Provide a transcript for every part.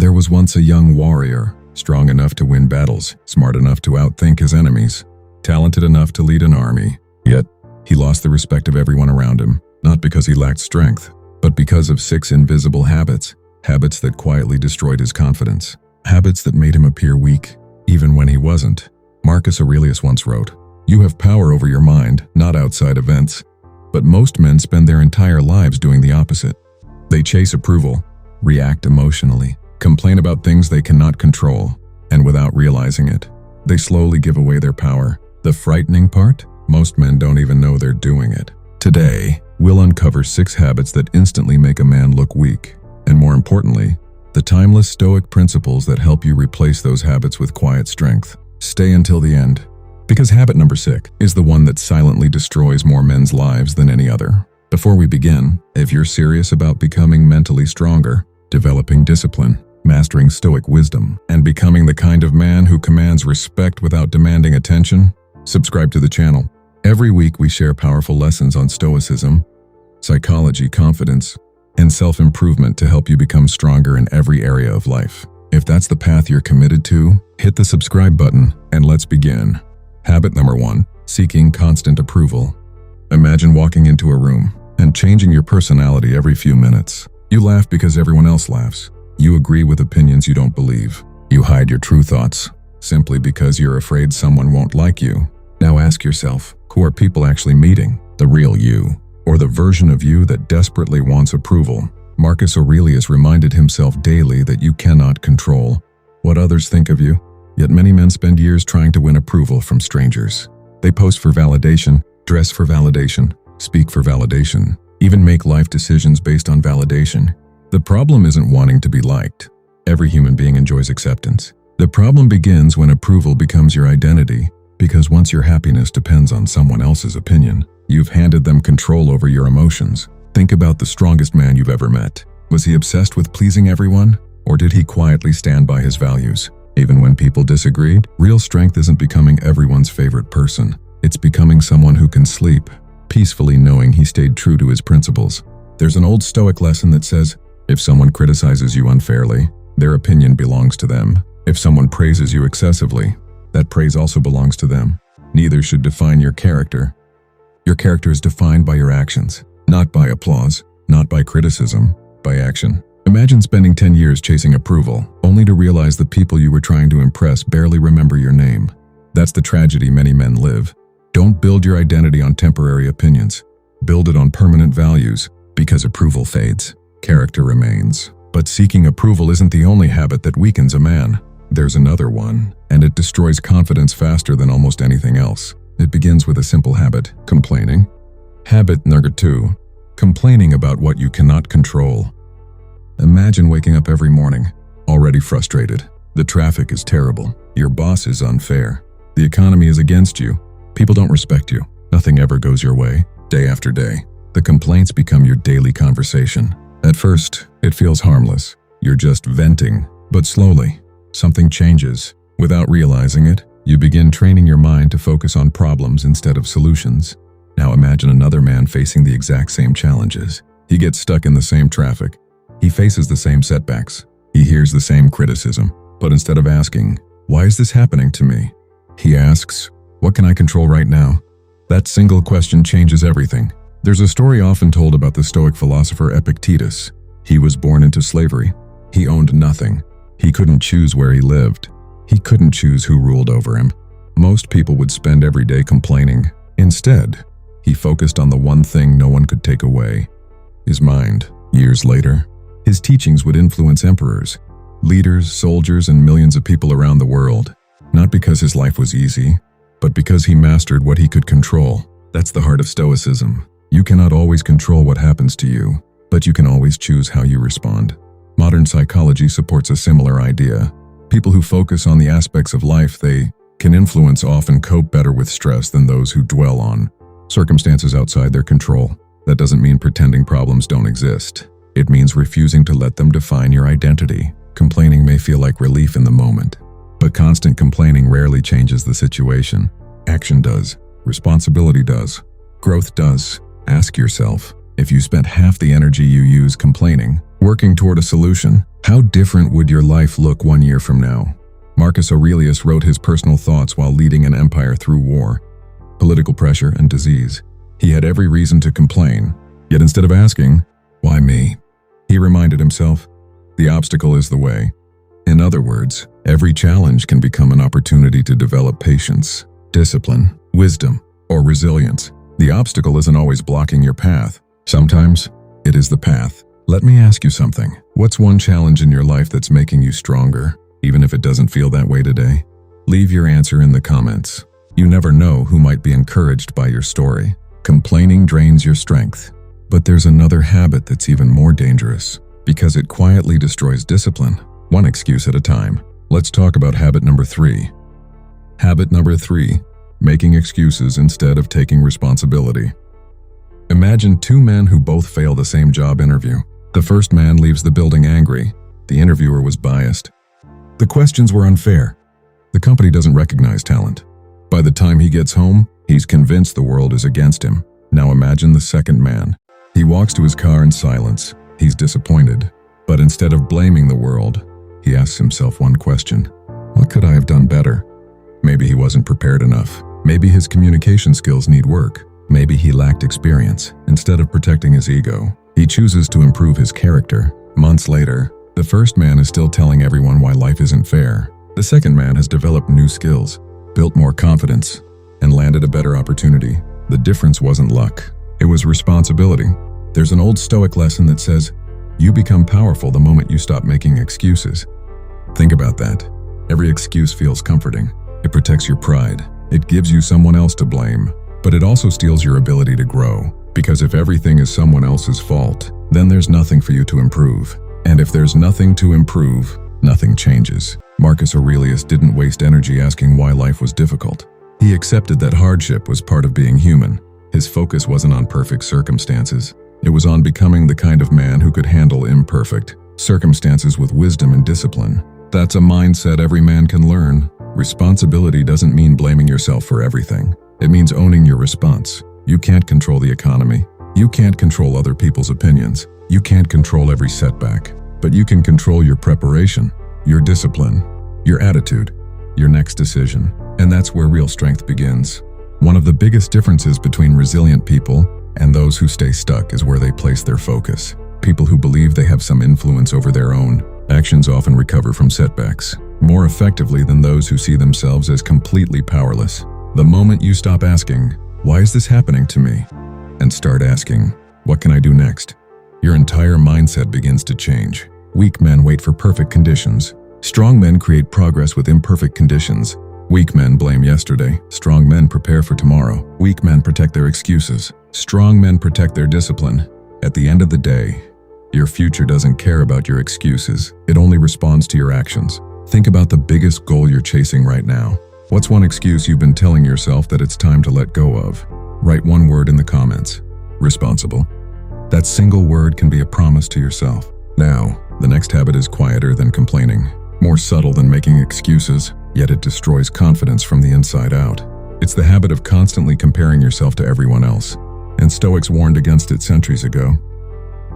There was once a young warrior, strong enough to win battles, smart enough to outthink his enemies, talented enough to lead an army. Yet, he lost the respect of everyone around him, not because he lacked strength, but because of 6 invisible habits, habits that quietly destroyed his confidence, habits that made him appear weak, even when he wasn't. Marcus Aurelius once wrote, "You have power over your mind, not outside events." But most men spend their entire lives doing the opposite. They chase approval, react emotionally, complain about things they cannot control, and without realizing it, they slowly give away their power. The frightening part? Most men don't even know they're doing it. Today, we'll uncover 6 habits that instantly make a man look weak, and more importantly, the timeless Stoic principles that help you replace those habits with quiet strength. Stay until the end, because habit number 6 is the one that silently destroys more men's lives than any other. Before we begin, if you're serious about becoming mentally stronger, developing discipline, mastering Stoic wisdom, and becoming the kind of man who commands respect without demanding attention, subscribe to the channel. Every week we share powerful lessons on Stoicism, psychology, confidence, and self-improvement to help you become stronger in every area of life. If that's the path you're committed to, hit the subscribe button and let's begin. Habit number 1, seeking constant approval. Imagine walking into a room and changing your personality every few minutes. You laugh because everyone else laughs. You agree with opinions you don't believe. You hide your true thoughts simply because you're afraid someone won't like you. Now ask yourself, who are people actually meeting? The real you, or the version of you that desperately wants approval? Marcus Aurelius reminded himself daily that you cannot control what others think of you. Yet many men spend years trying to win approval from strangers. They post for validation, dress for validation, speak for validation, even make life decisions based on validation. The problem isn't wanting to be liked. Every human being enjoys acceptance. The problem begins when approval becomes your identity, because once your happiness depends on someone else's opinion, you've handed them control over your emotions. Think about the strongest man you've ever met. Was he obsessed with pleasing everyone, or did he quietly stand by his values? Even when people disagreed, real strength isn't becoming everyone's favorite person. It's becoming someone who can sleep peacefully knowing he stayed true to his principles. There's an old Stoic lesson that says, if someone criticizes you unfairly, their opinion belongs to them. If someone praises you excessively, that praise also belongs to them. Neither should define your character. Your character is defined by your actions, not by applause, not by criticism, by action. Imagine spending 10 years chasing approval, only to realize the people you were trying to impress barely remember your name. That's the tragedy many men live. Don't build your identity on temporary opinions. Build it on permanent values, because approval fades, character remains. But seeking approval isn't the only habit that weakens a man. There's another one, and it destroys confidence faster than almost anything else. It begins with a simple habit, complaining. Habit number 2, complaining about what you cannot control. Imagine waking up every morning, already frustrated. The traffic is terrible. Your boss is unfair. The economy is against you. People don't respect you. Nothing ever goes your way. Day after day, the complaints become your daily conversation. At first, it feels harmless. You're just venting. But slowly, something changes. Without realizing it, you begin training your mind to focus on problems instead of solutions. Now imagine another man facing the exact same challenges. He gets stuck in the same traffic. He faces the same setbacks. He hears the same criticism. But instead of asking, why is this happening to me? He asks, what can I control right now? That single question changes everything. There's a story often told about the Stoic philosopher Epictetus. He was born into slavery. He owned nothing. He couldn't choose where he lived. He couldn't choose who ruled over him. Most people would spend every day complaining. Instead, he focused on the one thing no one could take away, his mind. Years later, his teachings would influence emperors, leaders, soldiers, and millions of people around the world. Not because his life was easy, but because he mastered what he could control. That's the heart of Stoicism. You cannot always control what happens to you, but you can always choose how you respond. Modern psychology supports a similar idea. People who focus on the aspects of life they can influence often cope better with stress than those who dwell on circumstances outside their control. That doesn't mean pretending problems don't exist. It means refusing to let them define your identity. Complaining may feel like relief in the moment, but constant complaining rarely changes the situation. Action does. Responsibility does. Growth does. Ask yourself, if you spent half the energy you use complaining, working toward a solution. How different would your life look 1 year from now? Marcus Aurelius wrote his personal thoughts while leading an empire through war, political pressure, and disease. He had every reason to complain, yet instead of asking, "Why me?" he reminded himself, "The obstacle is the way." In other words, every challenge can become an opportunity to develop patience, discipline, wisdom, or resilience. The obstacle isn't always blocking your path. Sometimes it is the path. Let me ask you something. What's one challenge in your life that's making you stronger, even if it doesn't feel that way today? Leave your answer in the comments. You never know who might be encouraged by your story. Complaining drains your strength. But there's another habit that's even more dangerous, because it quietly destroys discipline, one excuse at a time. Let's talk about habit number 3. Habit number 3, making excuses instead of taking responsibility. Imagine 2 men who both fail the same job interview. The first man leaves the building angry. The interviewer was biased. The questions were unfair. The company doesn't recognize talent. By the time he gets home, he's convinced the world is against him. Now imagine the second man. He walks to his car in silence. He's disappointed. But instead of blaming the world, he asks himself one question. What could I have done better? Maybe he wasn't prepared enough. Maybe his communication skills need work. Maybe he lacked experience. Instead of protecting his ego, he chooses to improve his character. Months later, the first man is still telling everyone why life isn't fair. The second man has developed new skills, built more confidence, and landed a better opportunity. The difference wasn't luck. It was responsibility. There's an old Stoic lesson that says, you become powerful the moment you stop making excuses. Think about that. Every excuse feels comforting. It protects your pride. It gives you someone else to blame. But it also steals your ability to grow. Because if everything is someone else's fault, then there's nothing for you to improve. And if there's nothing to improve, nothing changes. Marcus Aurelius didn't waste energy asking why life was difficult. He accepted that hardship was part of being human. His focus wasn't on perfect circumstances. It was on becoming the kind of man who could handle imperfect circumstances with wisdom and discipline. That's a mindset every man can learn. Responsibility doesn't mean blaming yourself for everything. It means owning your response. You can't control the economy. You can't control other people's opinions. You can't control every setback. But you can control your preparation, your discipline, your attitude, your next decision. And that's where real strength begins. One of the biggest differences between resilient people and those who stay stuck is where they place their focus. People who believe they have some influence over their own actions often recover from setbacks more effectively than those who see themselves as completely powerless. The moment you stop asking, "Why is this happening to me?" and start asking, "What can I do next?" your entire mindset begins to change. Weak men wait for perfect conditions. Strong men create progress with imperfect conditions. Weak men blame yesterday. Strong men prepare for tomorrow. Weak men protect their excuses. Strong men protect their discipline. At the end of the day, your future doesn't care about your excuses. It only responds to your actions. Think about the biggest goal you're chasing right now. What's one excuse you've been telling yourself that it's time to let go of? Write one word in the comments. Responsible. That single word can be a promise to yourself. Now, the next habit is quieter than complaining, more subtle than making excuses, yet it destroys confidence from the inside out. It's the habit of constantly comparing yourself to everyone else, and Stoics warned against it centuries ago.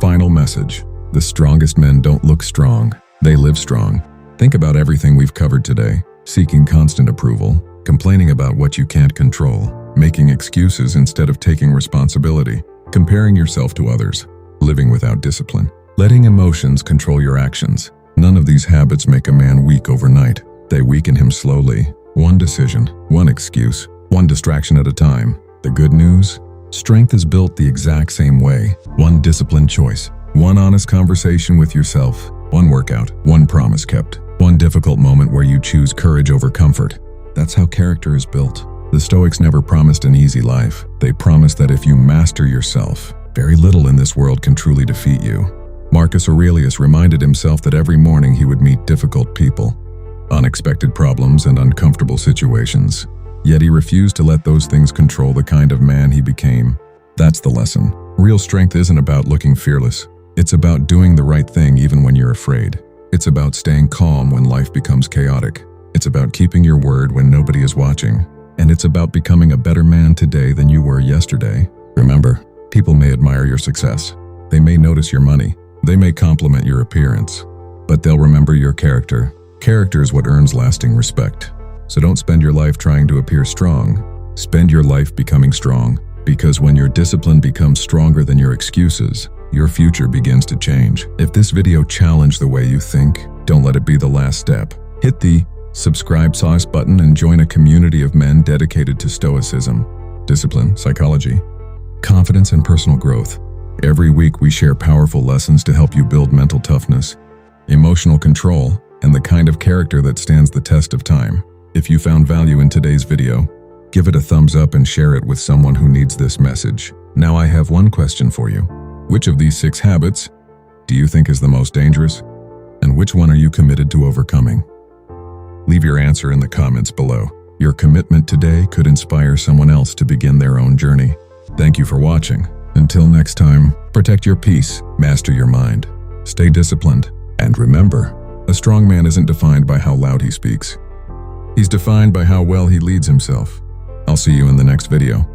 Final message: the strongest men don't look strong, they live strong. Think about everything we've covered today: seeking constant approval, complaining about what you can't control, making excuses instead of taking responsibility, comparing yourself to others, living without discipline, letting emotions control your actions. None of these habits make a man weak overnight. They weaken him slowly, one decision, one excuse, one distraction at a time. The good news? Strength is built the exact same way. One disciplined choice, one honest conversation with yourself, one workout, one promise kept, one difficult moment where you choose courage over comfort. That's how character is built. The Stoics never promised an easy life. They promised that if you master yourself, very little in this world can truly defeat you. Marcus Aurelius reminded himself that every morning he would meet difficult people, unexpected problems, and uncomfortable situations. Yet he refused to let those things control the kind of man he became. That's the lesson. Real strength isn't about looking fearless. It's about doing the right thing even when you're afraid. It's about staying calm when life becomes chaotic. It's about keeping your word when nobody is watching. And it's about becoming a better man today than you were yesterday. Remember, people may admire your success. They may notice your money. They may complement your appearance, but they'll remember your character. Character is what earns lasting respect. So don't spend your life trying to appear strong. Spend your life becoming strong, because when your discipline becomes stronger than your excuses, your future begins to change. If this video challenged the way you think, don't let it be the last step. Hit the subscribe sauce button and join a community of men dedicated to Stoicism, discipline, psychology, confidence, and personal growth. Every week we share powerful lessons to help you build mental toughness, emotional control, and the kind of character that stands the test of time. If you found value in today's video, give it a thumbs up and share it with someone who needs this message. Now I have one question for you. Which of these 6 habits do you think is the most dangerous? And which one are you committed to overcoming? Leave your answer in the comments below. Your commitment today could inspire someone else to begin their own journey. Thank you for watching. Until next time, protect your peace, master your mind, stay disciplined, and remember, a strong man isn't defined by how loud he speaks. He's defined by how well he leads himself. I'll see you in the next video.